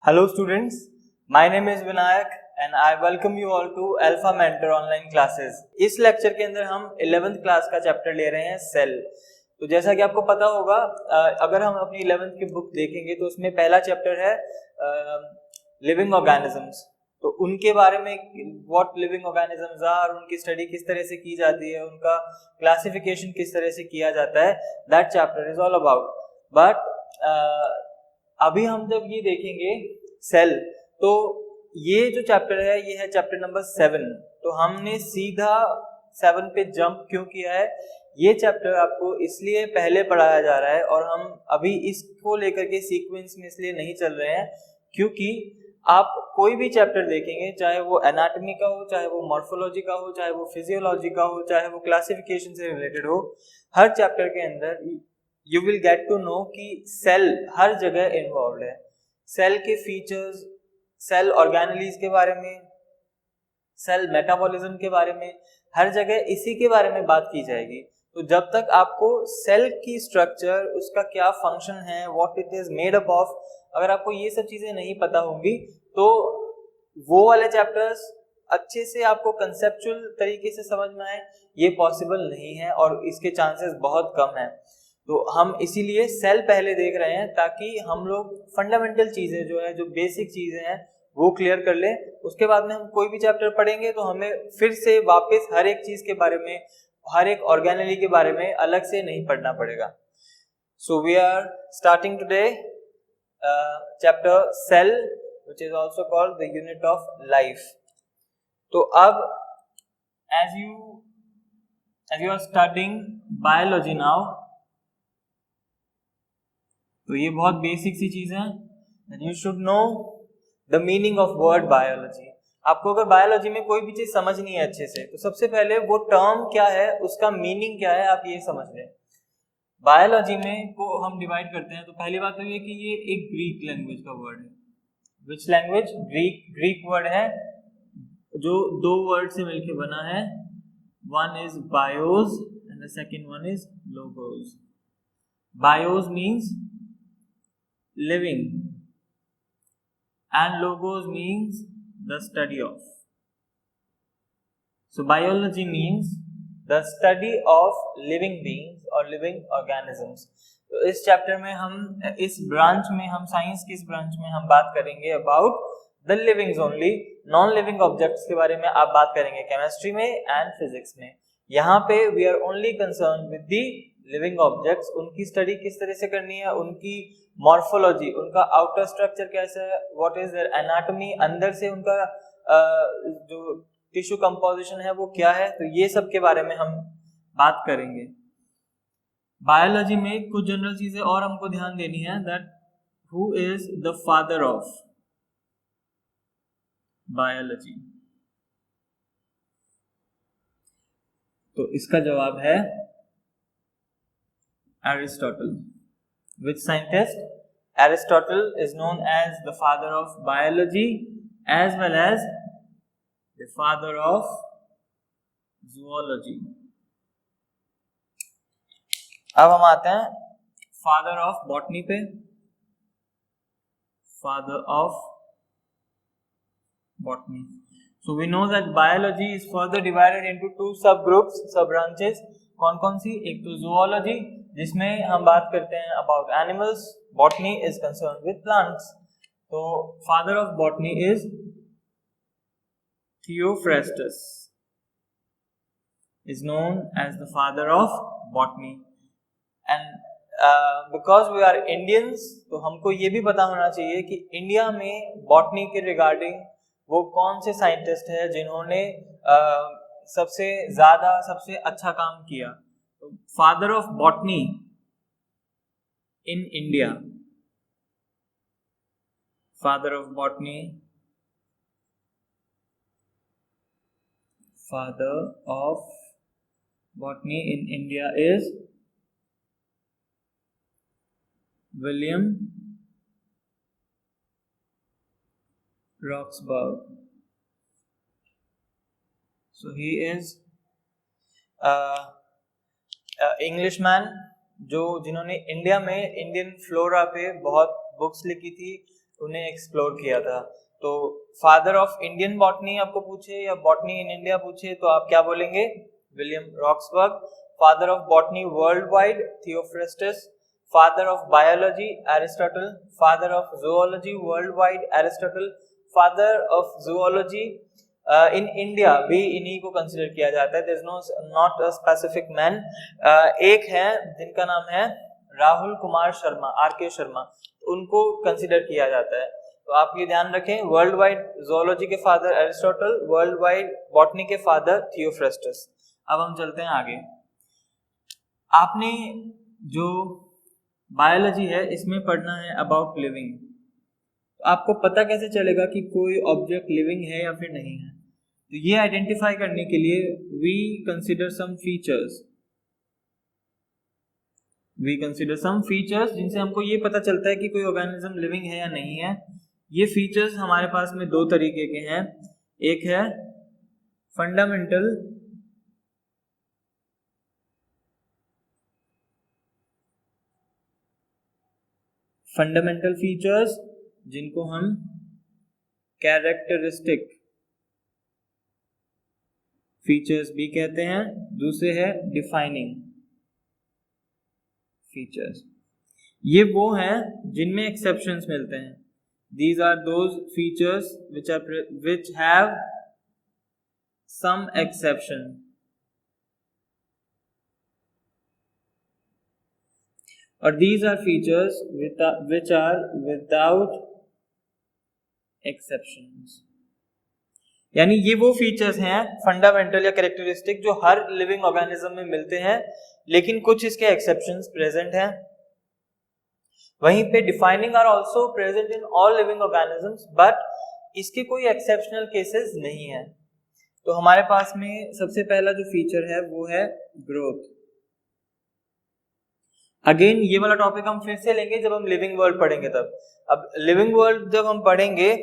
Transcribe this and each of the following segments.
Hello students, my name is Vinayak and I welcome you all to Alpha Mentor online classes. इस lecture के अंदर हम 11th class का chapter ले रहे हैं सेल। तो जैसा कि आपको पता होगा, अगर हम अपनी 11th की बुक देखेंगे तो उसमें पहला चैप्टर है लिविंग ऑर्गेनिजम्स। तो उनके बारे में व्हाट लिविंग ऑर्गेनिजम्स आर, उनकी स्टडी किस तरह से की जाती है, उनका क्लासिफिकेशन किस तरह से किया जाता है, that chapter is all about. But अभी हम जब ये देखेंगे सेल, तो ये जो चैप्टर है ये है चैप्टर नंबर 7। तो हमने सीधा 7 पे जंप क्यों किया है? ये चैप्टर आपको इसलिए पहले पढ़ाया जा रहा है और हम अभी इसको लेकर के सीक्वेंस में इसलिए नहीं चल रहे हैं क्योंकि आप कोई भी चैप्टर देखेंगे, चाहे वो एनाटॉमी का हो, चाहे वो मॉर्फोलॉजी का हो, चाहे वो फिजियोलॉजी का हो, चाहे वो क्लासिफिकेशन से रिलेटेड हो, हर चैप्टर के अंदर you will get to know कि सेल हर जगह इन्वॉल्व है। सेल के फीचर्स, सेल ऑर्गेनेलीज के बारे में, सेल मेटाबॉलिज्म के बारे में, हर जगह इसी के बारे में बात की जाएगी। तो जब तक आपको सेल की स्ट्रक्चर, उसका क्या फंक्शन है, what it is made up of, अगर आपको ये सब चीजें नहीं पता होंगी तो वो वाले चैप्टर्स अच्छे से आपको कंसेप्चुअल तरीके से समझ में आए, ये पॉसिबल नहीं है और इसके चांसेस बहुत कम हैं। तो हम इसीलिए सेल पहले देख रहे हैं ताकि हम लोग फंडामेंटल चीजें जो है, जो बेसिक चीजें हैं, वो क्लियर कर ले। उसके बाद में हम कोई भी चैप्टर पढ़ेंगे तो हमें फिर से वापस हर एक चीज के बारे में, हर एक ऑर्गेनेली के बारे में अलग से नहीं पढ़ना पड़ेगा। So we are starting today chapter cell which is also called the unit of life. तो अब as you are studying biology now, तो ये बहुत बेसिक सी चीज है। You should know the meaning of word biology. आपको अगर बायोलॉजी में कोई भी चीज समझ नहीं है अच्छे से, तो सबसे पहले वो टर्म क्या है, उसका मीनिंग क्या है, आप ये समझ लें। बायोलॉजी में को हम डिवाइड करते हैं, तो पहली बात तो ये कि ये एक ग्रीक लैंग्वेज का वर्ड है। Which language? ग्रीक वर्ड है जो दो वर्ड से मिलकर बना है। One is BIOS and the second one is logos. BIOS means living and logos means the study of. So biology means the study of living beings or living organisms. तो इस chapter में हम, इस branch में हम, science की इस branch में हम बात करेंगे about the livings only. Non living objects के बारे में आप बात करेंगे केमिस्ट्री में एंड फिजिक्स में। यहाँ पे we are only concern with the living objects. उनकी स्टडी किस तरह से करनी है, उनकी मॉर्फोलॉजी, उनका आउटर स्ट्रक्चर कैसा है, व्हाट इज देयर एनाटॉमी, अंदर से उनका जो टिश्यू कंपोजिशन है वो क्या है, तो ये सब के बारे में हम बात करेंगे। बायोलॉजी में कुछ जनरल चीजें और हमको ध्यान देनी है, that who is the father of biology. तो इसका जवाब है Aristotle. Which scientist? Aristotle is known as the father of biology as well as the father of zoology. अब हम आते हैं father of botany पे। Father of botany. So we know that biology is further divided into two subgroups, sub branches. कौन कौन सी? एक तो zoology जिसमें हम बात करते हैं about animals, botany is concern with plants. तो father of botany is Theophrastus, is known as the father of botany. And because we are Indians, तो हमको ये भी पता होना चाहिए कि इंडिया में बॉटनी के रिगार्डिंग वो कौन से साइंटिस्ट है जिन्होंने सबसे ज्यादा, सबसे अच्छा काम किया। Father of botany in India, father of botany, father of botany in India is William Roxburgh. So he is Englishman जिन्होंने इंडिया में इंडियन फ्लोरा पे बहुत बुक्स लिखी थी। उन्हें एक्सप्लोर किया था। तो फादर ऑफ इंडियन बॉटनी आपको पूछे या बॉटनी इन इंडिया पूछे तो आप क्या बोलेंगे? William Roxburgh. Father of botany world wide, Theophrastus. Father of biology, Aristotle. Father of zoology world wide, Aristotle. Father of zoology in India भी इन्हीं को कंसिडर किया जाता है। There is no not a specific man. एक है जिनका नाम है राहुल कुमार शर्मा, आर.के. शर्मा, उनको कंसिडर किया जाता है। तो आप ये ध्यान रखें, वर्ल्ड वाइड जूलॉजी के father Aristotle, world wide botany के फादर थियोफ्रास्टस। अब हम चलते हैं आगे। आपने जो बायोलॉजी है इसमें पढ़ना है अबाउट लिविंग। तो आपको पता कैसे चलेगा कि कोई ऑब्जेक्ट लिविंग है या फिर नहीं है? तो ये आइडेंटिफाई करने के लिए वी कंसिडर सम फीचर्स जिनसे हमको ये पता चलता है कि कोई ऑर्गेनिज्म लिविंग है या नहीं है। ये फीचर्स हमारे पास में दो तरीके के हैं। एक है फंडामेंटल फीचर्स जिनको हम कैरेक्टरिस्टिक फीचर्स भी कहते हैं। दूसरे है डिफाइनिंग फीचर्स। ये वो हैं जिनमें एक्सेप्शंस मिलते हैं। These are those features which have some exception. और these are features which are without exceptions. यानी ये वो फीचर्स हैं फंडामेंटल या कैरेक्टरिस्टिक जो हर लिविंग ऑर्गेनिज्म में मिलते हैं, लेकिन कुछ इसके एक्सेप्शंस प्रेजेंट हैं। वहीं पे defining are also present in all living organisms, but इसके कोई एक्सेप्शनल केसेस नहीं है। तो हमारे पास में सबसे पहला जो फीचर है वो है ग्रोथ। अगेन ये वाला टॉपिक हम फिर से लेंगे जब हम लिविंग वर्ल्ड पढ़ेंगे तब। अब लिविंग वर्ल्ड जब हम पढ़ेंगे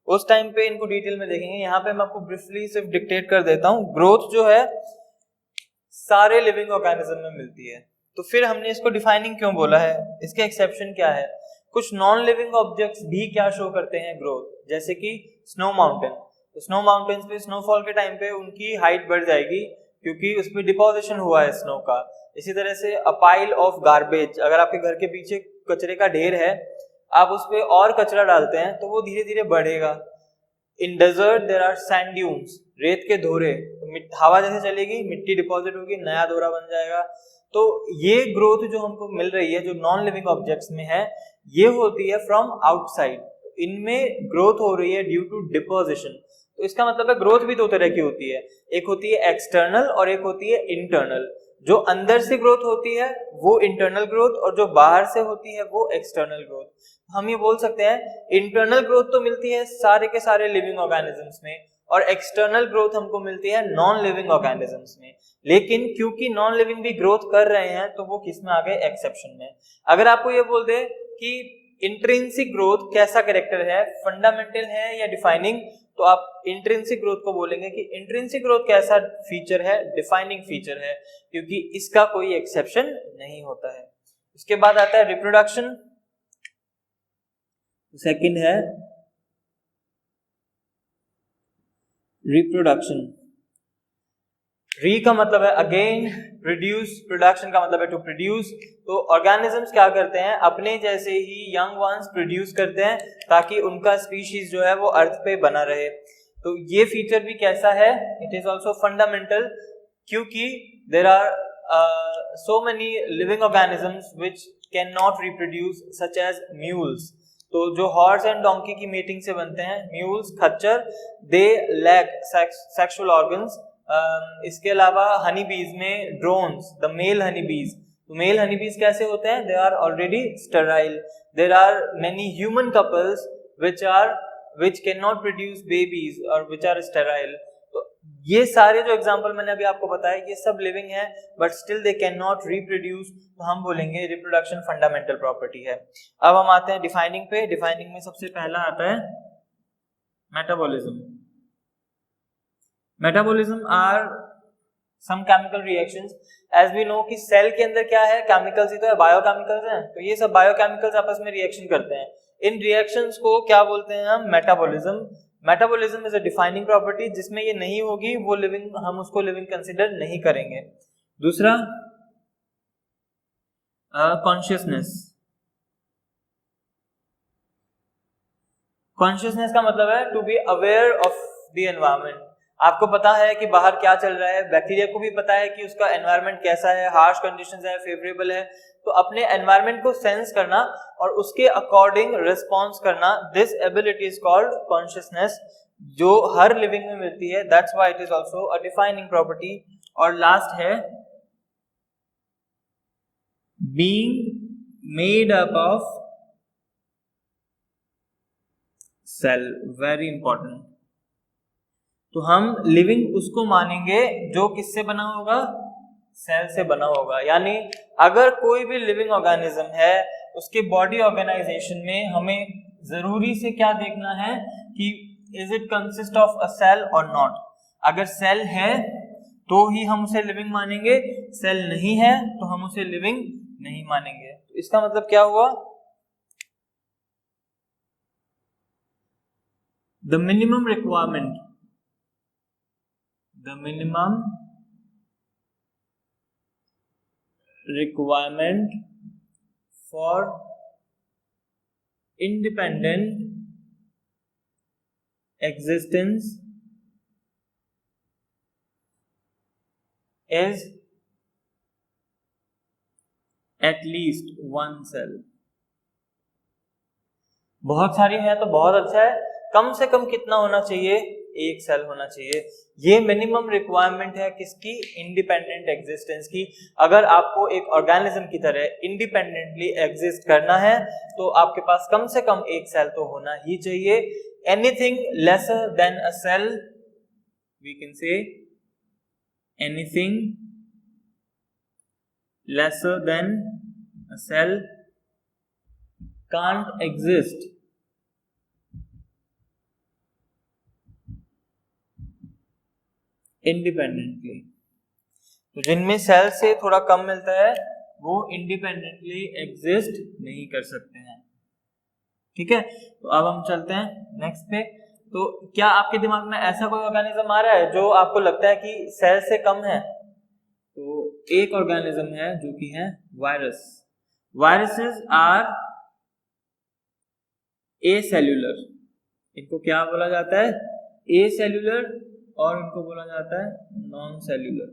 उस टाइम पे इनको डिटेल में देखेंगे। यहाँ पे मैं आपको ब्रीफली सिर्फ डिक्टेट कर देता हूँ। ग्रोथ जो है सारे लिविंग ऑर्गेनिज्म में मिलती है। तो फिर हमने इसको डिफाइनिंग क्यों बोला है? इसके एक्सेप्शन क्या है? कुछ नॉन लिविंग ऑब्जेक्ट्स भी क्या शो करते हैं ग्रोथ, जैसे कि स्नो माउंटेन। तो स्नो माउंटेन्स पे स्नोफॉल के टाइम पे उनकी हाइट बढ़ जाएगी क्योंकि उसमें डिपोजिशन हुआ है स्नो का। इसी तरह से अ पाइल ऑफ गार्बेज, अगर आपके घर के पीछे कचरे का ढेर है, आप उस पे और कचरा डालते हैं तो वो धीरे धीरे बढ़ेगा। In desert there are sand dunes, रेत के धोरे, हवा जैसे चलेगी मिट्टी डिपॉजिट होगी, नया धोरा बन जाएगा। तो ये ग्रोथ जो हमको मिल रही है जो नॉन लिविंग ऑब्जेक्ट्स में है, ये होती है फ्रॉम आउटसाइड। इनमें ग्रोथ हो रही है ड्यू टू डिपोजिशन। तो इसका मतलब है ग्रोथ भी दो तरह की होती है, एक होती है एक्सटर्नल और एक होती है इंटरनल। जो अंदर से ग्रोथ होती है वो इंटरनल ग्रोथ, और जो बाहर से होती है वो एक्सटर्नल ग्रोथ। हम ये बोल सकते हैं इंटरनल ग्रोथ तो मिलती है सारे के सारे लिविंग ऑर्गेनिजम्स में, और एक्सटर्नल ग्रोथ हमको मिलती है नॉन लिविंग ऑर्गेनिजम्स में। लेकिन क्योंकि नॉन लिविंग भी ग्रोथ कर रहे हैं तो वो किस में आ गए? एक्सेप्शन में। अगर आपको ये बोल दे कि इंट्रिंसिक ग्रोथ कैसा कैरेक्टर है, फंडामेंटल है या डिफाइनिंग, तो आप इंट्रिंसिक ग्रोथ को बोलेंगे कि इंट्रिंसिक ग्रोथ कैसा फीचर है? डिफाइनिंग फीचर है, क्योंकि इसका कोई एक्सेप्शन नहीं होता है। उसके बाद आता है रिप्रोडक्शन। सेकंड है रिप्रोडक्शन। री का मतलब है अगेन, प्रोड्यूस, प्रोडक्शन का मतलब है टू प्रोड्यूस। तो ऑर्गेनिजम्स क्या करते हैं? अपने जैसे ही यंग वंस प्रोड्यूस करते हैं ताकि उनका स्पीशीज जो है वो अर्थ पे बना रहे। तो ये फीचर भी कैसा है? इट इज ऑल्सो फंडामेंटल, क्योंकि there are so many living organisms which cannot reproduce such as mules। तो जो हॉर्स एंड डोंकी की मीटिंग से बनते हैं, म्यूल्स, खच्चर, दे लैक सेक्सुअल ऑर्गन्स। इसके अलावा हनी बीज में ड्रोन्स, द मेल हनी बीज, तो मेल हनी बीज कैसे होते हैं? They are already sterile. There are many human couples which cannot produce babies or which are sterile। तो ये सारे जो एग्जांपल मैंने अभी आपको बताया ये सब लिविंग है but still they can not reproduce, तो हम बोलेंगे रिप्रोडक्शन फंडामेंटल प्रॉपर्टी है। अब हम आते हैं डिफाइनिंग पे। डिफाइनिंग में सबसे पहला आता है metabolism. Metabolism are some chemical reactions. As we know कि सेल के अंदर क्या है, केमिकल्स ही तो है, बायोकेमिकल्स हैं, तो ये सब बायोकेमिकल्स आपस में रिएक्शन करते हैं। इन रिएक्शंस को क्या बोलते हैं हम, metabolism. Metabolism is a defining property, जिसमें ये नहीं होगी वो लिविंग, हम उसको लिविंग कंसिडर नहीं करेंगे। दूसरा कॉन्शियसनेस। कॉन्शियसनेस का मतलब है to be aware of the environment. आपको पता है कि बाहर क्या चल रहा है, बैक्टीरिया को भी पता है कि उसका एनवायरनमेंट कैसा है, हार्श कंडीशंस है, फेवरेबल है, तो अपने एनवायरनमेंट को सेंस करना और उसके अकॉर्डिंग रिस्पॉन्स करना, this ability is called consciousness, जो हर लिविंग में मिलती है। That's why it is also a defining property. और लास्ट है being made up of cell, very important. तो हम लिविंग उसको मानेंगे जो किससे बना होगा, सेल से बना होगा। यानी अगर कोई भी लिविंग ऑर्गेनिज्म है, उसके बॉडी ऑर्गेनाइजेशन में हमें जरूरी से क्या देखना है कि is it consist of a cell और नॉट। अगर सेल है तो ही हम उसे लिविंग मानेंगे, सेल नहीं है तो हम उसे लिविंग नहीं मानेंगे। तो इसका मतलब क्या हुआ, the minimum requirement, the minimum requirement for independent existence is at least one cell। बहुत सारी है तो बहुत अच्छा है, कम से कम कितना होना चाहिए, एक सेल होना चाहिए। ये मिनिमम रिक्वायरमेंट है किसकी, इंडिपेंडेंट एग्जिस्टेंस की। अगर आपको एक ऑर्गेनिज्म की तरह इंडिपेंडेंटली एग्जिस्ट करना है तो आपके पास कम से कम एक सेल तो होना ही चाहिए। Anything lesser than a cell, we can say anything lesser than a cell can't exist independently. तो जिनमें सेल से थोड़ा कम मिलता है वो इंडिपेंडेंटली एग्जिस्ट नहीं कर सकते हैं। ठीक है, तो अब हम चलते हैं नेक्स्ट पे। तो क्या आपके दिमाग में ऐसा कोई ऑर्गेनिज्म आ रहा है जो आपको लगता है कि सेल से कम है? तो एक ऑर्गेनिज्म है जो कि है वायरस। Viruses are एसेल्यूलर। इनको क्या बोला जाता है, एसेल्यूलर, और इनको बोला जाता है नॉन सेल्यूलर,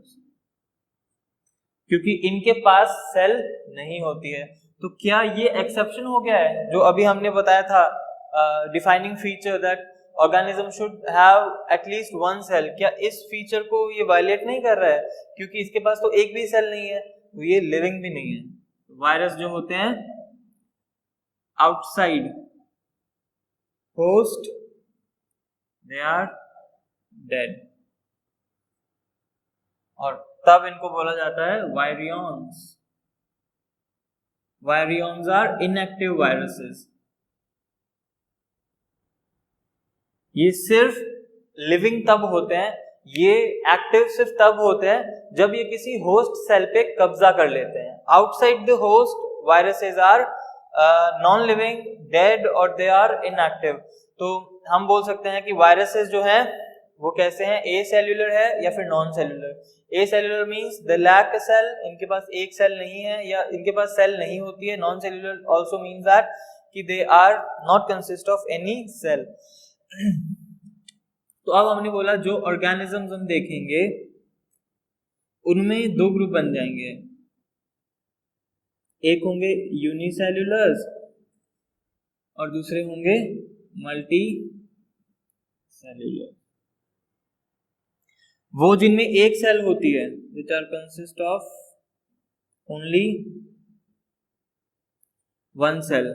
क्योंकि इनके पास सेल नहीं होती है। तो क्या ये एक्सेप्शन हो गया है जो अभी हमने बताया था, defining feature that organism should have at least one cell, क्या इस फीचर को ये वायलेट नहीं कर रहा है? क्योंकि इसके पास तो एक भी सेल नहीं है, तो ये लिविंग भी नहीं है। वायरस जो होते हैं outside host, they are dead, और तब इनको बोला जाता है virions. Virions are inactive viruses. ये सिर्फ लिविंग तब होते हैं, ये एक्टिव सिर्फ तब होते हैं जब ये किसी होस्ट सेल पे कब्जा कर लेते हैं। Outside the host viruses are non living, dead, और दे आर इनएक्टिव। तो हम बोल सकते हैं कि वायरसेस जो हैं वो कैसे हैं, ए सेल्यूलर है या फिर non cellular. Acellular means they lack a cell, इनके पास एक सेल नहीं है या इनके पास सेल नहीं होती है। Non cellular also means that कि they are not consist of any cell. तो अब हमने बोला जो ऑर्गेनिजम्स हम देखेंगे उनमें दो ग्रुप बन जाएंगे, एक होंगे यूनिसेल्यूलर्स और दूसरे होंगे मल्टी सेल्यूलर। वो जिनमें एक सेल होती है, which are consist of only one cell,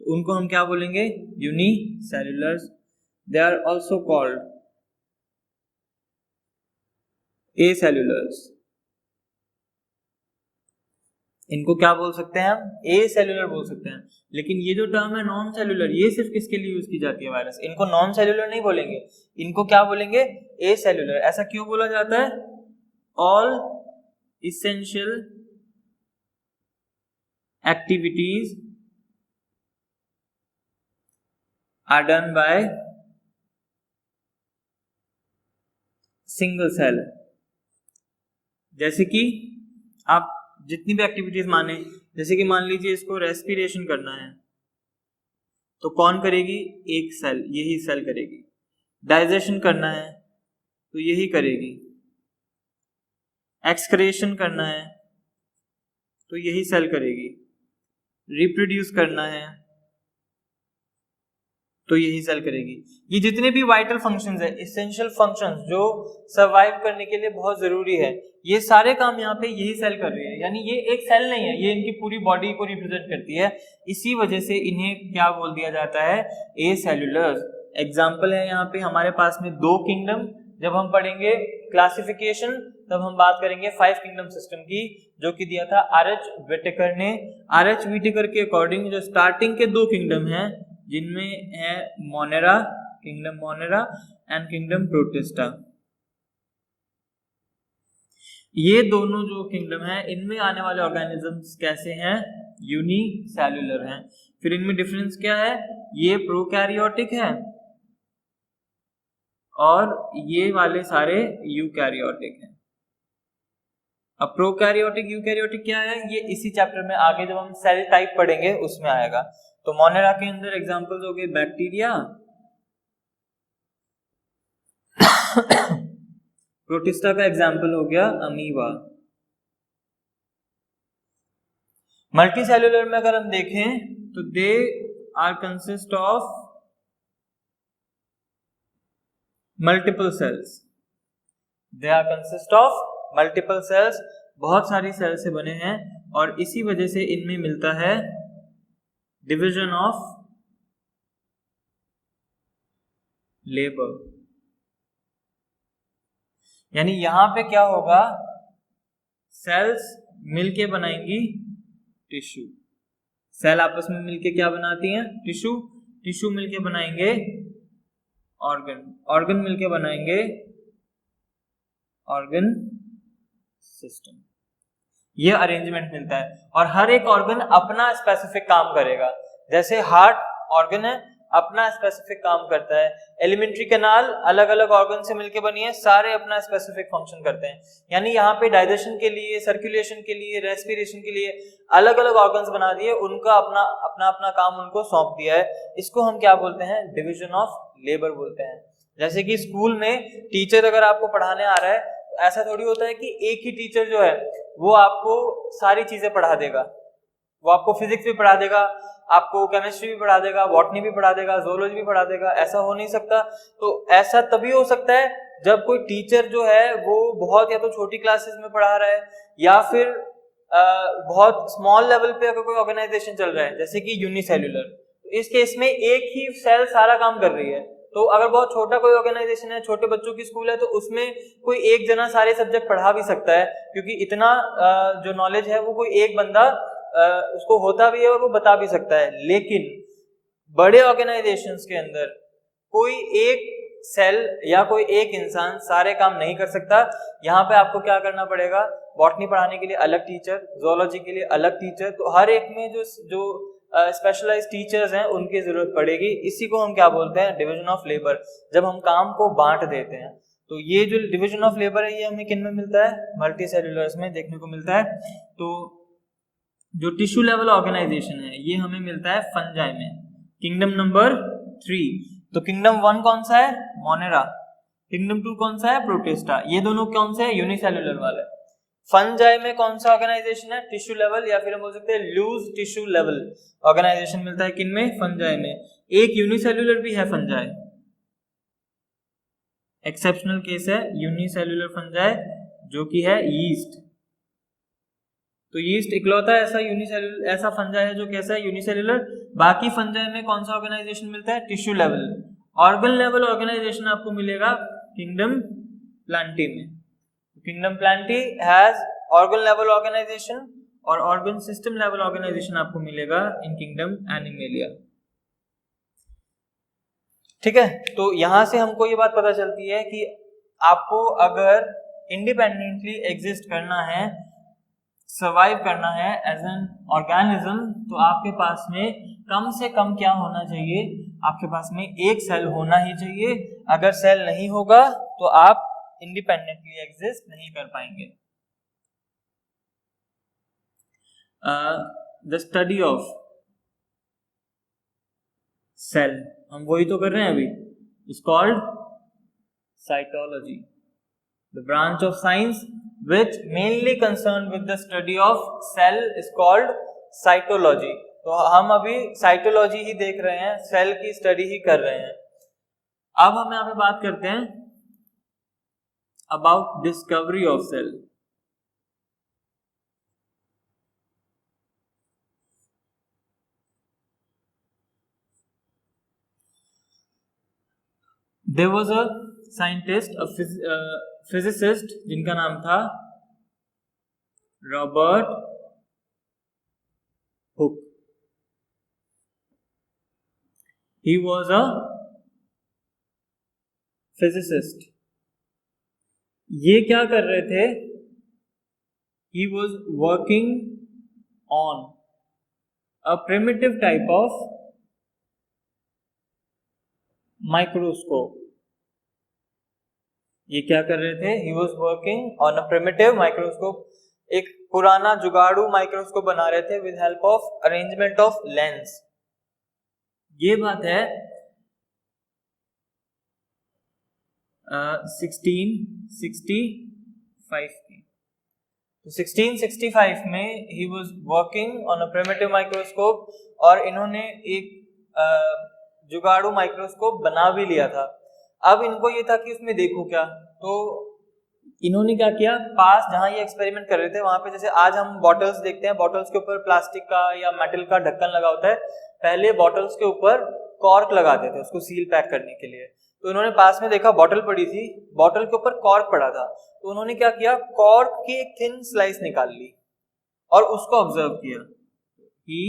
उनको हम क्या बोलेंगे, unicellulars. They are also called acellulars. इनको क्या बोल सकते हैं हम, ए सेल्यूलर बोल सकते हैं। लेकिन ये जो टर्म है नॉन सेल्यूलर, ये सिर्फ किसके लिए यूज की जाती है, वायरस। इनको नॉन सेल्यूलर नहीं बोलेंगे, इनको क्या बोलेंगे, ए सेल्यूलर। ऐसा क्यों बोला जाता है, all essential activities are done by single cell। जैसे कि आप जितनी भी एक्टिविटीज माने, जैसे कि मान लीजिए इसको रेस्पिरेशन करना है तो कौन करेगी? एक सेल, यही सेल करेगी। डाइजेशन करना है तो यही करेगी। एक्सक्रेशन करना है तो यही सेल करेगी। रिप्रोड्यूस करना है तो यही सेल करेगी। ये जितने भी वाइटल फंक्शंस है, एसेंशियल फंक्शंस जो सरवाइव करने के लिए बहुत जरूरी है, ये सारे काम यहाँ पे यही सेल कर रही है। यानी ये एक सेल नहीं है, ये इनकी पूरी बॉडी को रिप्रेजेंट करती है। इसी वजह से इन्हें क्या बोल दिया जाता है? ए सेल्यूलर्स। एग्जाम्पल है यहाँ पे हमारे पास में 2 किंगडम। जब हम पढ़ेंगे क्लासिफिकेशन तब हम बात करेंगे 5 किंगडम सिस्टम की, जो कि दिया था आर.एच. व्हिटेकर ने। आर.एच. व्हिटेकर के अकॉर्डिंग जो स्टार्टिंग के 2 किंगडम हैं जिनमें है Monera, kingdom Monera and kingdom protista. ये दोनों जो किंगडम है इनमें आने वाले ऑर्गेनिजम्स कैसे हैं? यूनिसेल्युलर हैं। फिर इनमें डिफरेंस क्या है? ये प्रोकैरियोटिक है और ये वाले सारे यूकैरियोटिक हैं। अब प्रोकैरियोटिक यूकैरियोटिक क्या है, ये इसी चैप्टर में आगे जब हम सेल टाइप पढ़ेंगे उसमें आएगा। तो मोनेरा के अंदर एग्जांपल्स हो गए बैक्टीरिया, प्रोटिस्टा का एग्जांपल हो गया अमीबा। मल्टी सेल्यूलर में अगर हम देखें तो they are consist of multiple cells. They are consist of multiple cells, बहुत सारी सेल से बने हैं और इसी वजह से इनमें मिलता है डिवीजन ऑफ लेबर। यानी यहां पे क्या होगा? सेल्स मिलके बनाएंगी टिश्यू। सेल आपस में मिलके क्या बनाती हैं? टिश्यू। टिश्यू मिलके बनाएंगे ऑर्गन, ऑर्गन मिलके बनाएंगे ऑर्गन सिस्टम। ये अरेंजमेंट मिलता है और हर एक ऑर्गन अपना स्पेसिफिक काम करेगा। जैसे हार्ट ऑर्गन है, अपना स्पेसिफिक काम करता है। एलिमेंट्री कैनाल अलग अलग ऑर्गन से मिलकर बनी है, सारे अपना स्पेसिफिक फंक्शन करते हैं। यानी यहाँ पे डाइजेशन के लिए, सर्कुलेशन के लिए, रेस्पिरेशन के लिए अलग अलग ऑर्गन्स बना दिए, उनका अपना अपना अपना काम उनको सौंप दिया है। इसको हम क्या बोलते हैं? डिवीजन ऑफ लेबर बोलते हैं। जैसे कि स्कूल में टीचर अगर आपको पढ़ाने आ रहा है, ऐसा थोड़ी होता है कि एक ही टीचर जो है वो आपको सारी चीजें पढ़ा देगा। वो आपको फिजिक्स भी पढ़ा देगा, आपको केमिस्ट्री भी पढ़ा देगा, बॉटनी भी पढ़ा देगा, जोलॉजी भी पढ़ा देगा। ऐसा हो नहीं सकता। तो ऐसा तभी हो सकता है जब कोई टीचर जो है वो बहुत या तो छोटी क्लासेस में पढ़ा रहा है या फिर बहुत स्मॉल लेवल पे अगर कोई ऑर्गेनाइजेशन चल रहा है, जैसे कि यूनिसेल्युलर। तो इस केस में एक ही सेल सारा काम कर रही है। तो अगर बहुत छोटा कोई ऑर्गेनाइजेशन है, छोटे बच्चों की स्कूल है, तो उसमें कोई एक जना सारे सब्जेक्ट पढ़ा भी सकता है, क्योंकि इतना जो नॉलेज है वो कोई एक बंदा उसको होता भी है और वो बता भी सकता है। लेकिन बड़े ऑर्गेनाइजेशंस के अंदर कोई एक सेल या कोई एक इंसान सारे काम नहीं कर सकता। यहाँ पे आपको क्या करना पड़ेगा? बॉटनी पढ़ाने के लिए अलग टीचर, जोलॉजी के लिए अलग टीचर, तो हर एक में जो स्पेशलाइज्ड टीचर्स हैं उनकी जरूरत पड़ेगी। इसी को हम क्या बोलते हैं? Division of labour. जब हम काम को बांट देते हैं, तो ये जो डिवीजन ऑफ लेबर है ये हमें किन में मिलता है? मल्टी सेल्यूलर्स में देखने को मिलता है। तो जो टिश्यू लेवल ऑर्गेनाइजेशन है ये हमें मिलता है फंजाई में, किंगडम नंबर 3। तो किंगडम 1 कौन सा है? मोनेरा। किंगडम 2 कौन सा है? प्रोटिस्टा। ये दोनों कौन से है? यूनिसेल्युलर वाले। फंजाई में कौन सा ऑर्गेनाइजेशन है? टिश्यू लेवल, या फिर हम बोल सकते हैं लूज टिश्यू लेवल ऑर्गेनाइजेशन मिलता है किनमें? फंजाई में। एक यूनिसेल्युलर भी है फंजाई, एक्सेप्शनल केस है यूनिसेल्युलर फंजाई, जो कि है यीस्ट। तो यीस्ट इकलौता ऐसा यूनिसेल्युलर ऐसा फंजाई है जो कैसा है? यूनिसेल्युलर। बाकी फंजाई में कौन सा ऑर्गेनाइजेशन मिलता है? Tissue level. Organ level organization आपको मिलेगा किंगडम प्लांटी में। Kingdom plantae has organ level organization और ऑर्गन सिस्टम लेवल ऑर्गेनाइजेशन आपको मिलेगा इन किंगडम एनिमेलिया। ठीक है, तो यहां से हमको ये बात पता चलती है कि आपको अगर इंडिपेंडेंटली एग्जिस्ट करना है, सर्वाइव करना है एज एन ऑर्गेनिज्म, तो आपके पास में कम से कम क्या होना चाहिए, आपके पास में एक सेल होना ही चाहिए। अगर सेल नहीं होगा तो आप इंडिपेंडेंटली एग्जिस्ट नहीं कर पाएंगे। द स्टडी ऑफ सेल, हम वही तो कर रहे हैं अभी, is called cytology, the branch of science which mainly concerned with the study of cell is called cytology। तो हम अभी साइटोलॉजी ही देख रहे हैं, सेल की स्टडी ही कर रहे हैं। अब हम यहाँ पे बात करते हैं about discovery of cell. There was a scientist, a physicist जिनका नाम था Robert Hooke. He was a physicist। ये क्या कर रहे थे? He was working on a primitive type of microscope। ये क्या कर रहे थे? He was working on a primitive microscope, एक पुराना जुगाड़ू माइक्रोस्कोप बना रहे थे with help of arrangement of lens। ये बात है 1665 की। तो 1665 में he was working on a primitive microscope, और इन्होंने एक जुगाड़ू माइक्रोस्कोप बना भी लिया था। अब इनको ये था कि उसमें देखो क्या, तो इन्होंने क्या किया, पास जहां ये एक्सपेरिमेंट कर रहे थे वहां पे, जैसे आज हम बॉटल्स देखते हैं, बॉटल्स के ऊपर प्लास्टिक का या मेटल का ढक्कन लगा होता है, पहले बॉटल्स के ऊपर कॉर्क लगाते थे उसको सील पैक करने के लिए। तो इन्होंने पास में देखा बॉटल पड़ी थी, बॉटल के ऊपर कॉर्क पड़ा था, तो उन्होंने क्या किया, कॉर्क की एक थिन स्लाइस निकाल ली और उसको ऑब्जर्व किया। He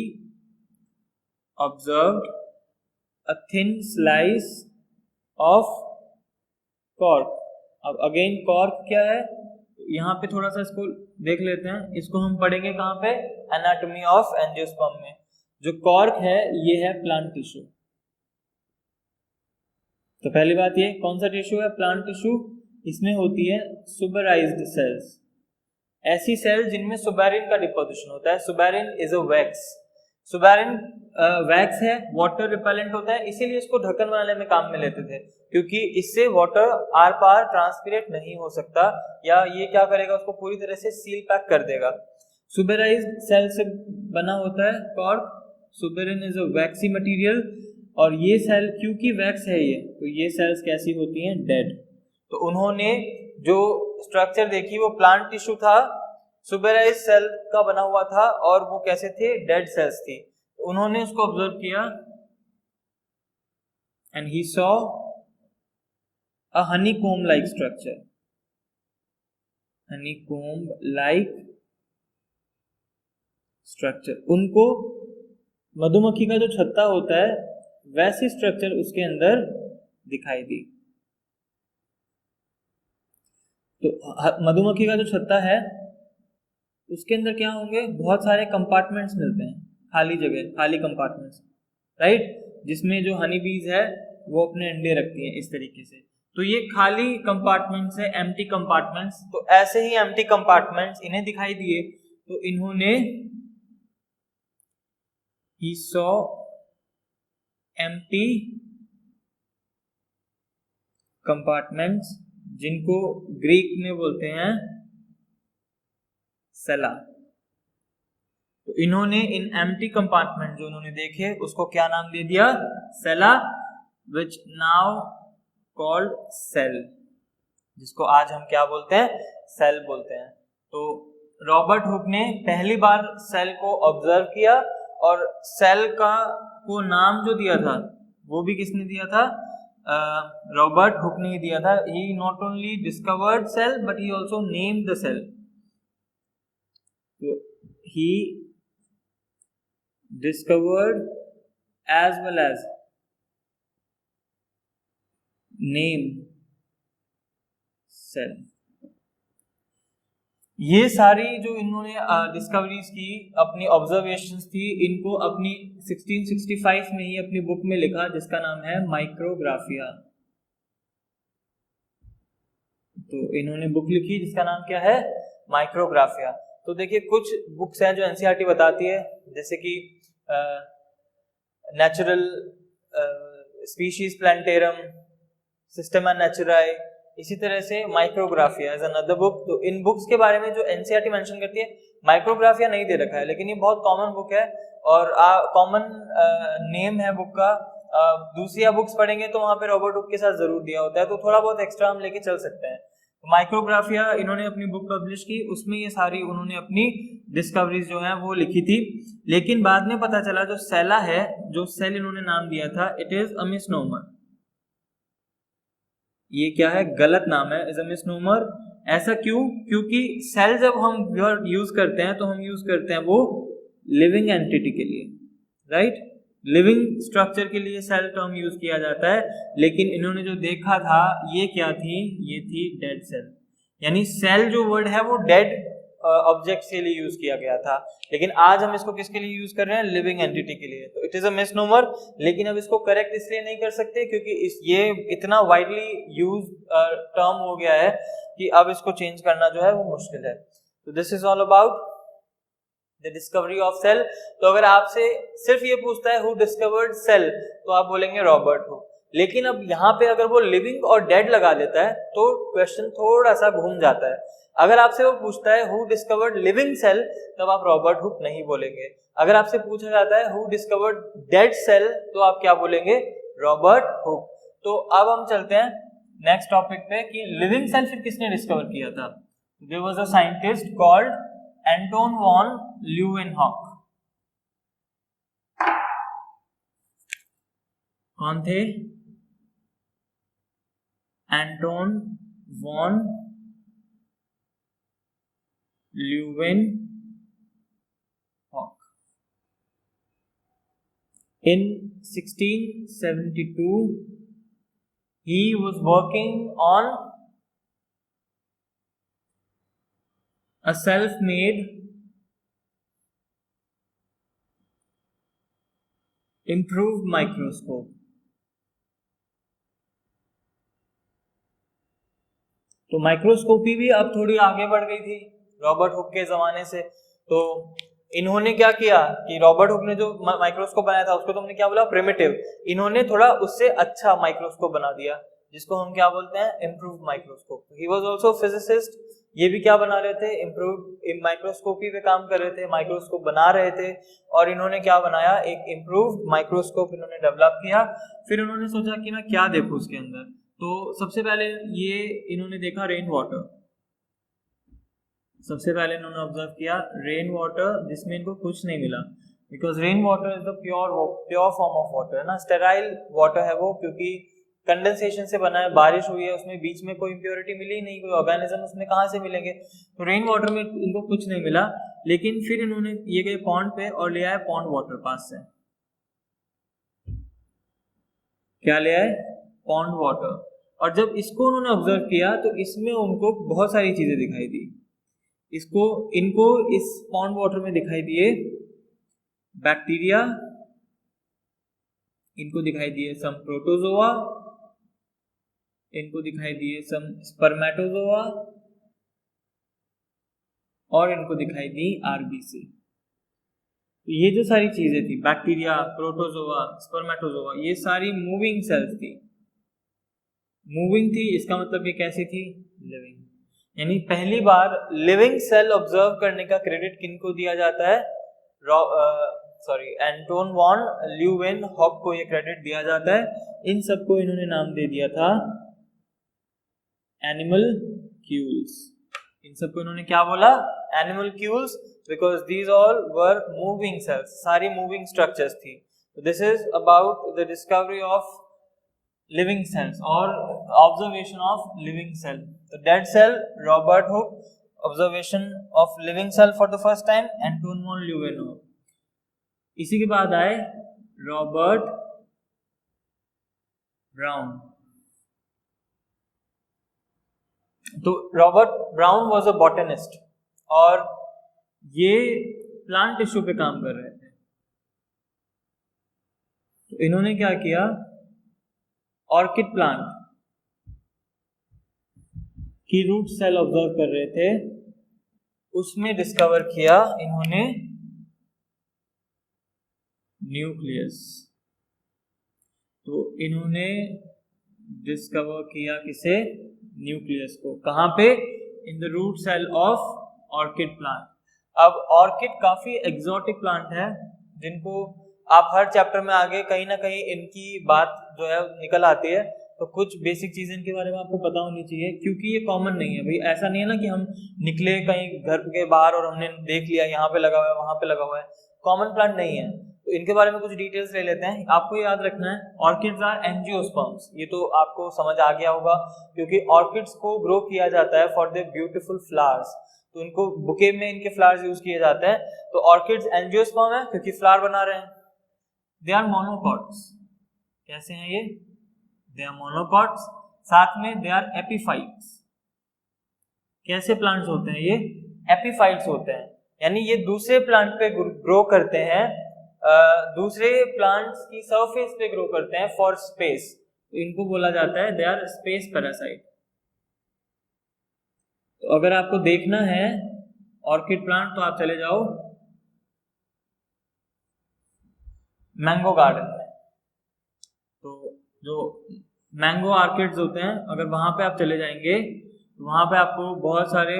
observed a thin slice of cork. अब अगेन कॉर्क क्या है, यहाँ पे थोड़ा सा इसको देख लेते हैं, इसको हम पढ़ेंगे कहाँ पे, एनाटॉमी ऑफ एंजियोस्पर्म में। जो कॉर्क है ये है प्लांट टिश्यू। तो पहली बात ये, कौन सा टिश्यू है, प्लांट टिश्यू। इसमें होती है सुबेराइज्ड सेल्स, ऐसी सेल जिनमें सुबेरिन का डिपोजिशन होता है। Suberin is a wax, suberin wax है, वाटर रिपेलेंट होता है, इसीलिए इसको ढक्कन बनाने में काम में लेते थे, क्योंकि इससे वाटर आर पार ट्रांसपिरेट नहीं हो सकता, या ये क्या करेगा, उसको पूरी तरह से सील पैक कर देगा। सुबेराइज्ड सेल से बना होता है cork. Suberin is a vaccine material, और ये सेल क्योंकि वैक्स है ये, तो ये सेल्स कैसी होती हैं, डेड। तो उन्होंने जो स्ट्रक्चर देखी वो प्लांट टिश्यू था, सुबेराइज सेल का बना हुआ था, और वो कैसे थे, डेड सेल्स थी। उन्होंने उसको ऑब्जर्व किया and he saw a honeycomb like structure, honeycomb like structure. उनको मधुमक्खी का जो छत्ता होता है वैसी स्ट्रक्चर उसके अंदर दिखाई दी। तो मधुमक्खी का जो छत्ता है उसके अंदर क्या होंगे, बहुत सारे कंपार्टमेंट्स मिलते हैं, खाली जगह, खाली कंपार्टमेंट्स, राइट, जिसमें जो हनी बीज है वो अपने अंडे रखती हैं इस तरीके से। तो ये खाली कंपार्टमेंट्स है, एम्प्टी कंपार्टमेंट्स। तो ऐसे ही एम्प्टी कंपार्टमेंट्स इन्हें दिखाई दिए, तो इन्होंने ही सॉ एम्प्टी कंपार्टमेंट्स, जिनको ग्रीक में बोलते हैं सेला। तो इन्होंने इन एम्प्टी कंपार्टमेंट जो उन्होंने देखे उसको क्या नाम दे दिया, सेला, विच नाउ कॉल्ड सेल, जिसको आज हम क्या बोलते हैं, सेल बोलते हैं। तो रॉबर्ट हुक ने पहली बार सेल को ऑब्जर्व किया, और सेल का को नाम जो दिया था वो भी किसने दिया था, रॉबर्ट हुक ने दिया था। He not only discovered cell but he also named the cell. He discovered as well as name cell। ये सारी जो इन्होंने डिस्कवरीज की, अपनी ऑब्जर्वेशंस थी, इनको अपनी 1665 में ही अपनी बुक में लिखा जिसका नाम है माइक्रोग्राफिया। तो इन्होंने बुक लिखी जिसका नाम क्या है, माइक्रोग्राफिया। तो देखिए कुछ बुक्स हैं जो एनसीईआरटी बताती है, जैसे कि नेचुरल स्पीशीज प्लांटेरम, सिस्टमा नेचुराe, इसी तरह से माइक्रोग्राफिया एज अनदर बुक। तो इन बुक्स के बारे में जो एनसीईआरटी मेंशन करती है, माइक्रोग्राफिया नहीं दे रखा है, लेकिन ये बहुत कॉमन बुक है और कॉमन नेम है बुक का। दूसरी बुक्स पढ़ेंगे तो वहां पे रॉबर्ट हुक के साथ जरूर दिया होता है, तो थोड़ा बहुत एक्स्ट्रा हम लेके चल सकते हैं। माइक्रोग्राफिया इन्होंने अपनी बुक पब्लिश की, उसमें ये सारी उन्होंने अपनी डिस्कवरीज जो है वो लिखी थी। लेकिन बाद में पता चला जो सेला है, जो सेल इन्होंने नाम दिया था, इट इज अ मिसनोमर। ये क्या है, गलत नाम है, इज अ मिसनोमर। ऐसा क्यों? क्योंकि सेल जब हम यूज करते हैं तो हम यूज करते हैं वो लिविंग एंटिटी के लिए, राइट? लिविंग स्ट्रक्चर के लिए सेल टर्म यूज किया जाता है, लेकिन इन्होंने जो देखा था ये क्या थी, ये थी डेड सेल। यानी सेल जो वर्ड है वो डेड ऑब्जेक्ट के लिए यूज किया गया था, लेकिन आज हम इसको किसके लिए यूज कर रहे हैं, लिविंग एंटिटी के लिए। तो इट इज अ मिसनोमर। लेकिन अब इसको करेक्ट इसलिए नहीं कर सकते क्योंकि ये इतना वाइडली यूज टर्म हो गया है कि अब इसको चेंज करना जो है वो मुश्किल है। तो this is all about the discovery of cell. तो अगर आपसे सिर्फ ये पूछता है हु डिस्कवर्ड सेल, तो आप बोलेंगे रॉबर्ट हुक। लेकिन अब यहाँ पे अगर वो लिविंग और डेड लगा देता है तो क्वेश्चन थोड़ा सा घूम जाता है। अगर आपसे वो पूछता है हु डिस्कवर्ड लिविंग सेल, तब आप रॉबर्ट हुक नहीं बोलेंगे। अगर आपसे पूछा जाता है हु डिस्कवर्ड डेड सेल, तो आप क्या बोलेंगे, रॉबर्ट हुक। तो अब हम चलते हैं नेक्स्ट टॉपिक पे कि लिविंग सेल फिर किसने डिस्कवर किया था। There was a scientist called Anton von Leeuwenhoek. कौन थे? Anton von Leeuwenhoek. In 1672, he was working on a self-made improved microscope. तो माइक्रोस्कोपी भी अब थोड़ी आगे बढ़ गई थी रॉबर्ट हुक के जमाने से। तो इन्होंने क्या किया कि रॉबर्ट हुक ने जो माइक्रोस्कोप बनाया था उसको तो हमने क्या बोला, प्रिमिटिव। इन्होंने थोड़ा उससे अच्छा माइक्रोस्कोप बना दिया जिसको हम क्या बोलते हैं, improved microscope. He was also physicist. ये भी क्या बना रहे थे, इम्प्रूव्ड माइक्रोस्कोपी पे काम कर रहे थे, माइक्रोस्कोप बना रहे थे। और इन्होंने क्या बनाया, एक इम्प्रूव्ड माइक्रोस्कोप इन्होंने डेवलप किया। फिर उन्होंने सोचा कि मैं क्या देखूं उसके अंदर। तो सबसे पहले ये इन्होंने देखा रेन वाटर। सबसे पहले इन्होंने ऑब्जर्व किया रेन वाटर, जिसमें इनको कुछ नहीं मिला, because rain water is the pure form of water है ना, स्टेराइल वाटर है वो, क्योंकि कंडेंसेशन से बना है, बारिश हुई है, उसमें बीच में कोई इम्प्योरिटी मिली नहीं, कोई ऑर्गेनिज्म उसमें कहाँ से मिलेंगे। तो रेन वाटर में इनको कुछ नहीं मिला। लेकिन फिर इन्होंने ये गए पॉन्ड पे और ले आए पॉन्ड वाटर पास से। क्या ले आए, पॉन्ड वाटर। और जब इसको उन्होंने ऑब्जर्व किया तो इसमें उनको बहुत सारी चीजें दिखाई दी। इनको इस पॉन्ड वाटर में दिखाई दिए बैक्टीरिया, इनको दिखाई दिए सम प्रोटोजोआ, इनको दिखाई दिए सम स्पर्मेटोजोआ, और इनको दिखाई दी आरबीसी। तो ये जो सारी चीजें थी, बैक्टीरिया, प्रोटोजोआ, स्पर्मेटोजोआ, ये सारी मूविंग सेल्स थी। मूविंग थी, इसका मतलब ये कैसी थी, लिविंग। यानी पहली बार लिविंग सेल ऑब्जर्व करने का क्रेडिट किनको दिया जाता है, एंटोन वॉन ल्यूवेनहॉक को ये क्रेडिट दिया जाता है। इन सबको इन्होंने नाम दे दिया था एनिमल क्यूल्स। इन सबको इन्होंने क्या बोला, animalcules, because these all were moving cells, सारी मूविंग स्ट्रक्चर्स थी। This is about the discovery of living cells or observation of living cell. The dead cell, Robert Hooke, observation of living cell for the first time, Anton von Leeuwenhoek. इसी के बाद आए Robert brown. तो Robert brown was a botanist. और ये plant tissue पे काम कर रहे थे। तो इन्होंने क्या किया, ऑर्किड प्लांट की रूट सेल ऑब्जर्व कर रहे थे, उसमें डिस्कवर किया इन्होंने न्यूक्लियस। तो इन्होंने डिस्कवर किया किसे, न्यूक्लियस को। कहां पे, in the root cell of orchid plant. अब ऑर्किड काफी एक्सोटिक प्लांट है, जिनको आप हर चैप्टर में आगे कहीं ना कहीं इनकी बात जो है निकल आती है, तो कुछ बेसिक चीजें इनके बारे में आपको पता होनी चाहिए, क्योंकि ये कॉमन नहीं है भाई। ऐसा नहीं है ना कि हम निकले कहीं घर के बाहर और हमने देख लिया यहाँ पे लगा हुआ है वहां पे लगा हुआ है, कॉमन प्लांट नहीं है। तो इनके बारे में कुछ डिटेल्स ले लेते हैं। आपको याद रखना है, ऑर्किड्स आर एंजियोस्पर्म्स, ये तो आपको समझ आ गया होगा, क्योंकि ऑर्किड्स को ग्रो किया जाता है फॉर द ब्यूटीफुल फ्लावर्स, तो इनको बुके में इनके फ्लावर्स यूज किए जाते हैं। तो ऑर्किड्स एंजियोस्पर्म है क्योंकि फ्लावर बना रहे हैं। दे आर मोनोकॉट्स, कैसे हैं ये, दे आर मोनोकॉट्स। साथ में दे आर एपिफाइट्स। कैसे प्लांट्स होते हैं ये, एपिफाइट्स होते हैं, यानी ये दूसरे प्लांट पे ग्रो करते हैं, दूसरे प्लांट्स की सरफेस पे ग्रो करते हैं फॉर स्पेस, तो इनको बोला जाता है दे आर स्पेस पैरासाइट। तो अगर आपको देखना है ऑर्किड प्लांट तो आप चले जाओ मैंगो गार्डन में। तो जो मैंगो ऑर्किड्स होते हैं, अगर वहां पे आप चले जाएंगे तो वहां पे आपको बहुत सारे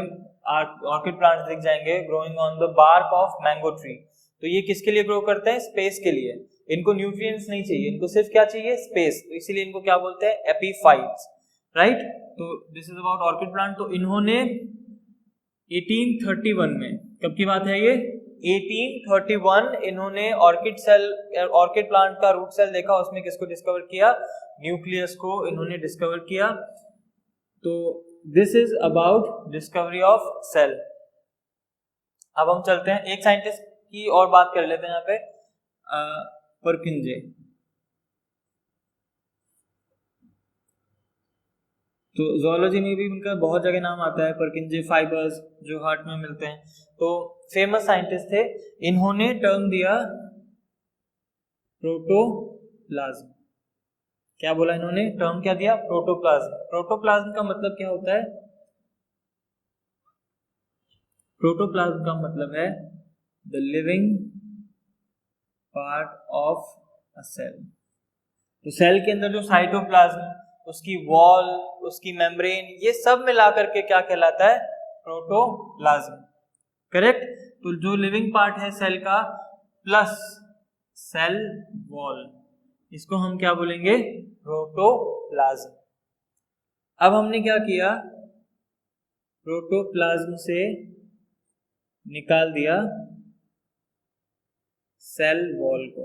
ऑर्किड प्लांट्स दिख जाएंगे growing on the bark of mango tree. तो ये किसके लिए ग्रो करते हैं, स्पेस के लिए। इनको न्यूट्रिएंट्स नहीं चाहिए, इनको सिर्फ क्या चाहिए, स्पेस। तो इसीलिए इनको क्या बोलते हैं, एपीफाइट्स, राइट। तो this is about orchid plant. तो इन्होंने 1831 में, कब की बात है ये, 1831 इन्होंने ऑर्किड सेल, ऑर्किड प्लांट का रूट सेल देखा, उसमें किसको डिस्कवर किया, न्यूक्लियस को इन्होंने डिस्कवर किया। तो this is about discovery of cell. अब हम चलते हैं एक साइंटिस्ट की और बात कर लेते हैं यहाँ पे, परकिंजे। तो जोलॉजी में भी उनका बहुत जगह नाम आता है, परकिंजे फाइबर्स जो हार्ट में मिलते हैं। तो फेमस साइंटिस्ट थे, इन्होंने टर्म दिया प्रोटोप्लाज्म। क्या बोला इन्होंने, टर्म क्या दिया, प्रोटोप्लाज्म। प्रोटोप्लाज्म का मतलब क्या होता है, प्रोटोप्लाज्म का मतलब है the living part of a cell. तो सेल के अंदर जो साइटोप्लाज्म, उसकी वॉल, उसकी मेम्ब्रेन, ये सब मिला करके क्या कहलाता है, प्रोटोप्लाज्म, करेक्ट। तो जो लिविंग पार्ट है सेल का प्लस सेल वॉल, इसको हम क्या बोलेंगे, प्रोटोप्लाज्म। अब हमने क्या किया, प्रोटोप्लाज्म से निकाल दिया सेल वॉल को।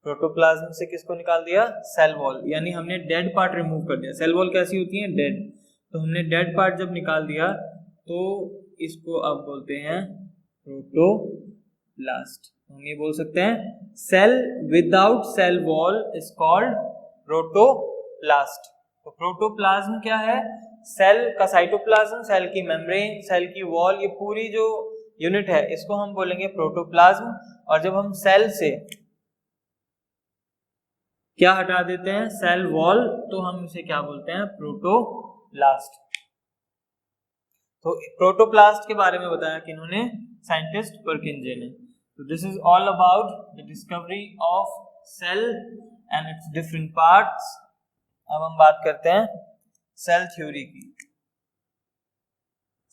प्रोटोप्लाज्म से किसको निकाल दिया, सेल वॉल, यानी हमने डेड पार्ट रिमूव कर दिया। सेल वॉल कैसी होती है, डेड। तो हमने डेड पार्ट जब निकाल दिया तो इसको अब बोलते हैं प्रोटोप्लास्ट। हम ये बोल सकते हैं cell without cell wall is called protoplast. तो प्रोटोप्लाज्म क्या है, सेल का साइटोप्लाज्म, सेल की मेम्ब्रेन, सेल की वॉल, ये पूरी जो यूनिट है इसको हम बोलेंगे प्रोटोप्लाज्म। और जब हम सेल से क्या हटा देते हैं, सेल वॉल, तो हम इसे क्या बोलते हैं, प्रोटोप्लास्ट। तो प्रोटोप्लास्ट के बारे में बताया कि इन्होंने, साइंटिस्ट परकिंजे ने। तो this is all about the discovery of cell and its different parts. अब हम बात करते हैं सेल थ्योरी की।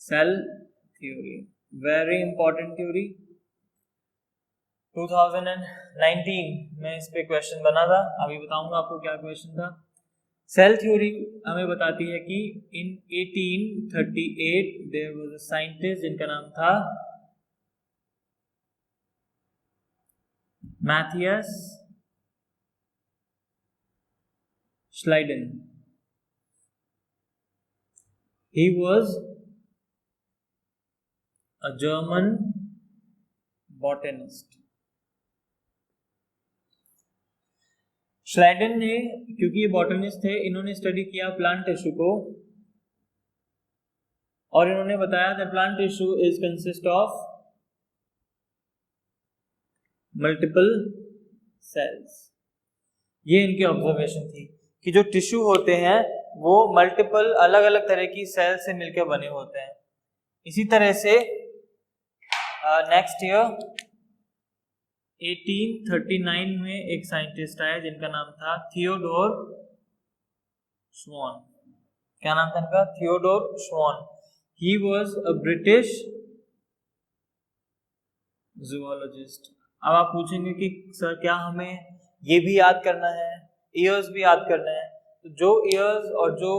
Cell theory very important theory, 2019 में इस पे क्वेश्चन बना था। अभी बताऊंगा आपको क्या क्वेश्चन था। सेल थ्योरी हमें बताती है कि in 1838 there was a scientist जिनका नाम था Matthias Schleiden. He was a German botanist. Schleiden ने, क्योंकि ये बॉटनिस्ट थे, इन्होंने स्टडी किया प्लांट टिश्यू को और इन्होंने बताया the plant tissue is consist of multiple cells. ये इनकी ऑब्जर्वेशन थी कि जो टिश्यू होते हैं वो मल्टीपल अलग अलग तरह की सेल से मिलकर बने होते हैं। इसी तरह से नेक्स्ट ईयर 1839 में एक साइंटिस्ट आया जिनका नाम था थियोडोर श्वान। क्या नाम था इनका? थियोडोर श्वान। He was a British zoologist. अब आप पूछेंगे कि सर क्या हमें ये भी याद करना है, ईयर्स भी याद करना है? तो जो ईयर्स और जो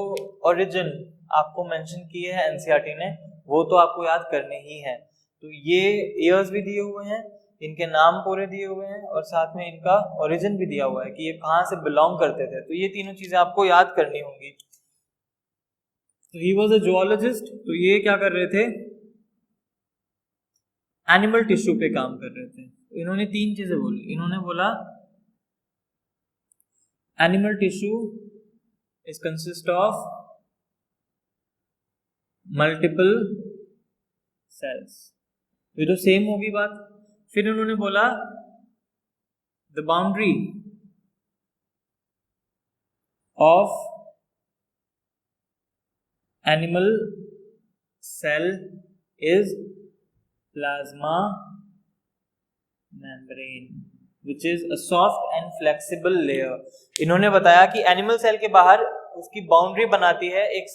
ओरिजिन आपको मेंशन किए हैं एनसीईआरटी ने वो तो आपको याद करने ही है। तो ये ईयर्स भी दिए हुए हैं, इनके नाम पूरे दिए हुए हैं और साथ में इनका ओरिजिन भी दिया हुआ है कि ये कहाँ से बिलोंग करते थे। तो ये तीनों चीजें आपको याद करनी होंगी। तो ही वॉज अ जूलॉजिस्ट। तो ये क्या कर रहे थे? एनिमल टिश्यू पे काम कर रहे थे। इन्होंने तीन चीजें बोली। इन्होंने बोला animal tissue is consist of multiple cells. ये तो सेम होगी बात। फिर उन्होंने बोला the boundary of animal cell is plasma membrane which is a soft and flexible layer। इन्होंने बताया कि एनिमल सेल के बाहर उसकी बाउंड्री बनाती है एक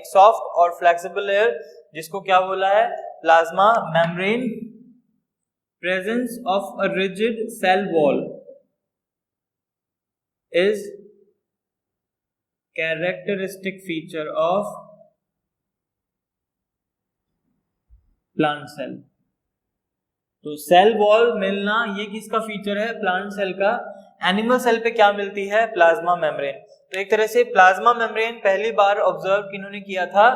सॉफ्ट और फ्लेक्सिबल लेयर जिसको क्या बोला है? Plasma membrane. Presence of a rigid cell wall is characteristic feature of plant cell. तो सेल वॉल मिलना ये किसका फीचर है? प्लांट सेल का। एनिमल सेल पे क्या मिलती है? Plasma membrane. तो एक तरह से प्लाज्मा मेम्ब्रेन पहली बार ऑब्जर्व किन्होंने किया था?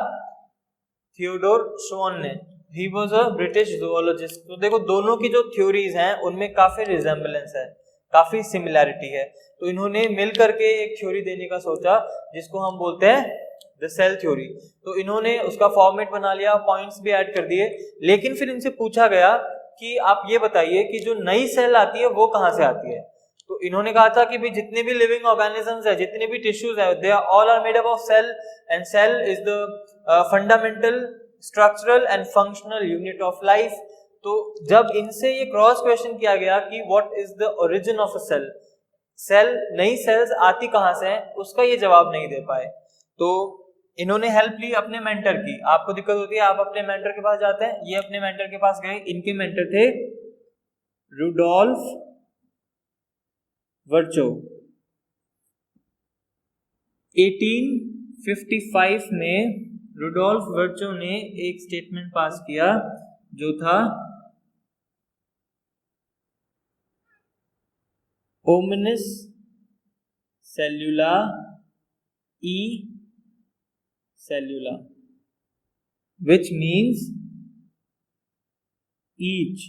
थियोडोर श्वान ने। ही वाज अ ब्रिटिश जूलॉजिस्ट। तो देखो दोनों की जो थ्योरीज हैं उनमें काफी रिजेम्बलेंस है, काफी सिमिलैरिटी है। तो इन्होंने मिल करके एक थ्योरी देने का सोचा जिसको हम बोलते हैं द सेल थ्योरी। तो इन्होंने उसका फॉर्मेट बना लिया, पॉइंट्स भी ऐड कर दिए। लेकिन फिर इनसे पूछा गया कि आप ये बताइए कि जो नई सेल आती है वो कहाँ से आती है? तो इन्होंने कहा था कि भाई जितने भी लिविंग ऑर्गेनिजम्स है, जितने भी टिश्यूज है, they all are made up of cell and cell is the fundamental structural and functional unit of life. तो जब इनसे ये क्रॉस क्वेश्चन किया गया कि what is the origin of a cell, cell नई सेल्स आती कहाँ से है, उसका ये जवाब नहीं दे पाए। तो इन्होंने हेल्प ली अपने मेंटर की। आपको दिक्कत होती है, आप अपने मेंटर के पास जाते हैं, ये अपने मेंटर के पास गए। इनके मेंटर थे रुडोल्फ वर्चो। 1855 में रुडोल्फ वर्चो ने एक स्टेटमेंट पास किया जो था ओमिनिस सेल्यूला ई cellular, which means each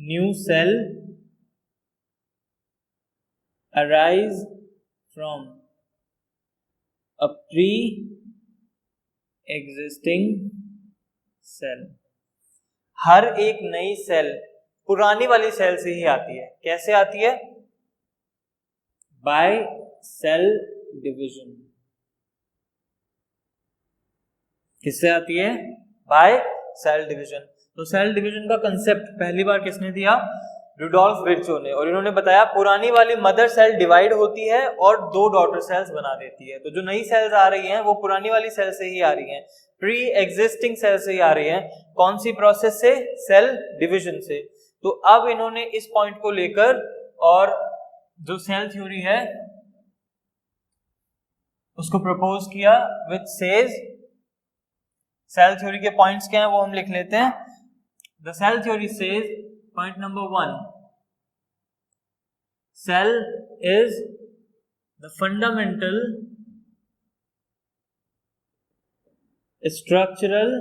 new cell arise from a pre-existing cell। हर एक नई सेल पुरानी वाली सेल से ही आती है। कैसे आती है? By cell division. किससे आती है? By cell division. तो सेल डिवीजन का कंसेप्ट पहली बार किसने दिया? रुडोल्फ विर्चो ने। और इन्होंने बताया पुरानी वाली मदर सेल डिवाइड होती है और दो डॉटर सेल्स बना देती है। तो जो नई सेल्स आ रही हैं वो पुरानी वाली सेल से ही आ रही हैं, प्री एग्जिस्टिंग सेल से ही आ रही हैं। कौन सी प्रोसेस से? सेल डिवीजन से। तो अब इन्होंने इस पॉइंट को लेकर और जो सेल थ्योरी है उसको प्रपोज किया विच सेज, सेल थ्योरी के पॉइंट्स क्या हैं वो हम लिख लेते हैं। The cell theory says, point number 1, cell is the fundamental structural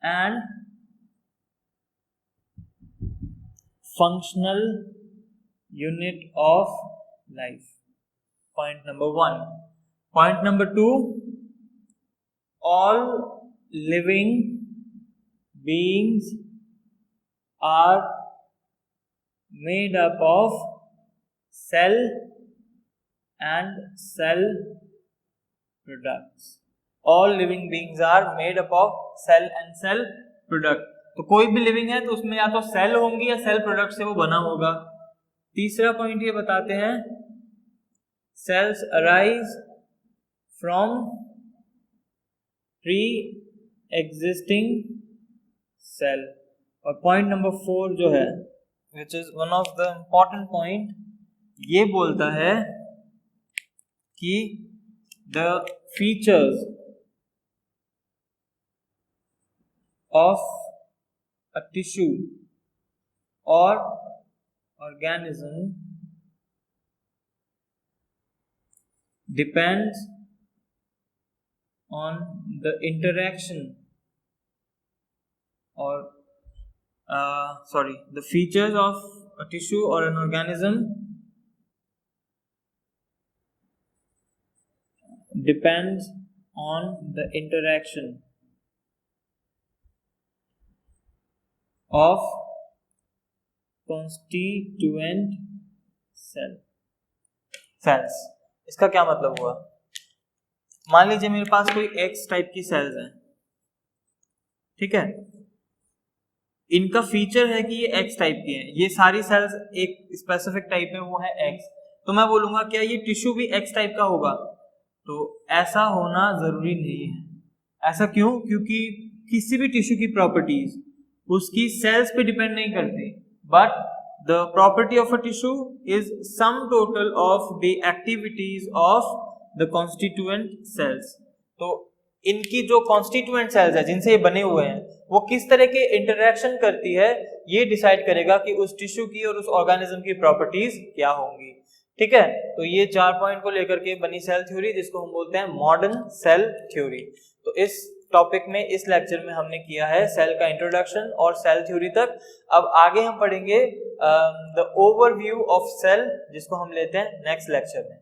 and functional unit of life. Point number 1। Point number 2, all living beings are made up of cell and cell products. All living beings are made up of cell and cell product. तो कोई भी living है तो उसमें या तो cell होंगी या सेल प्रोडक्ट से वो बना होगा। तीसरा पॉइंट ये बताते हैं cells arise from preexisting cell. और पॉइंट नंबर 4 जो है which is one of the important point, ये बोलता है कि the features of a tissue or organism depends on the interaction or the features of a tissue or an organism depends on the interaction of constituent cells। इसका क्या मतलब हुआ? मान लीजिए मेरे पास कोई X टाइप की सेल्स हैं, ठीक है, इनका फीचर है कि ये X टाइप की है, ये सारी सेल्स एक स्पेसिफिक टाइप है, वो है X। तो मैं बोलूंगा क्या ये टिश्यू भी X टाइप का होगा? तो ऐसा होना जरूरी नहीं है। ऐसा क्यों? क्योंकि किसी भी टिश्यू की प्रॉपर्टीज उसकी सेल्स पे डिपेंड नहीं करती, but the property of a tissue is sum total of the activities of the constituent cells. तो इनकी जो कॉन्स्टिट्यूएंट सेल्स है जिनसे ये बने हुए हैं वो किस तरह के इंटरेक्शन करती है, ये डिसाइड करेगा कि उस टिश्यू की और उस ऑर्गेनिज्म की प्रॉपर्टीज क्या होंगी। ठीक है, तो ये 4 पॉइंट को लेकर के बनी सेल थ्योरी, जिसको हम बोलते हैं मॉडर्न सेल थ्योरी। तो इस टॉपिक में, इस लेक्चर में हमने किया है सेल का इंट्रोडक्शन और सेल थ्योरी तक। अब आगे हम पढ़ेंगे द ओवरव्यू ऑफ सेल, जिसको हम लेते हैं नेक्स्ट लेक्चर में।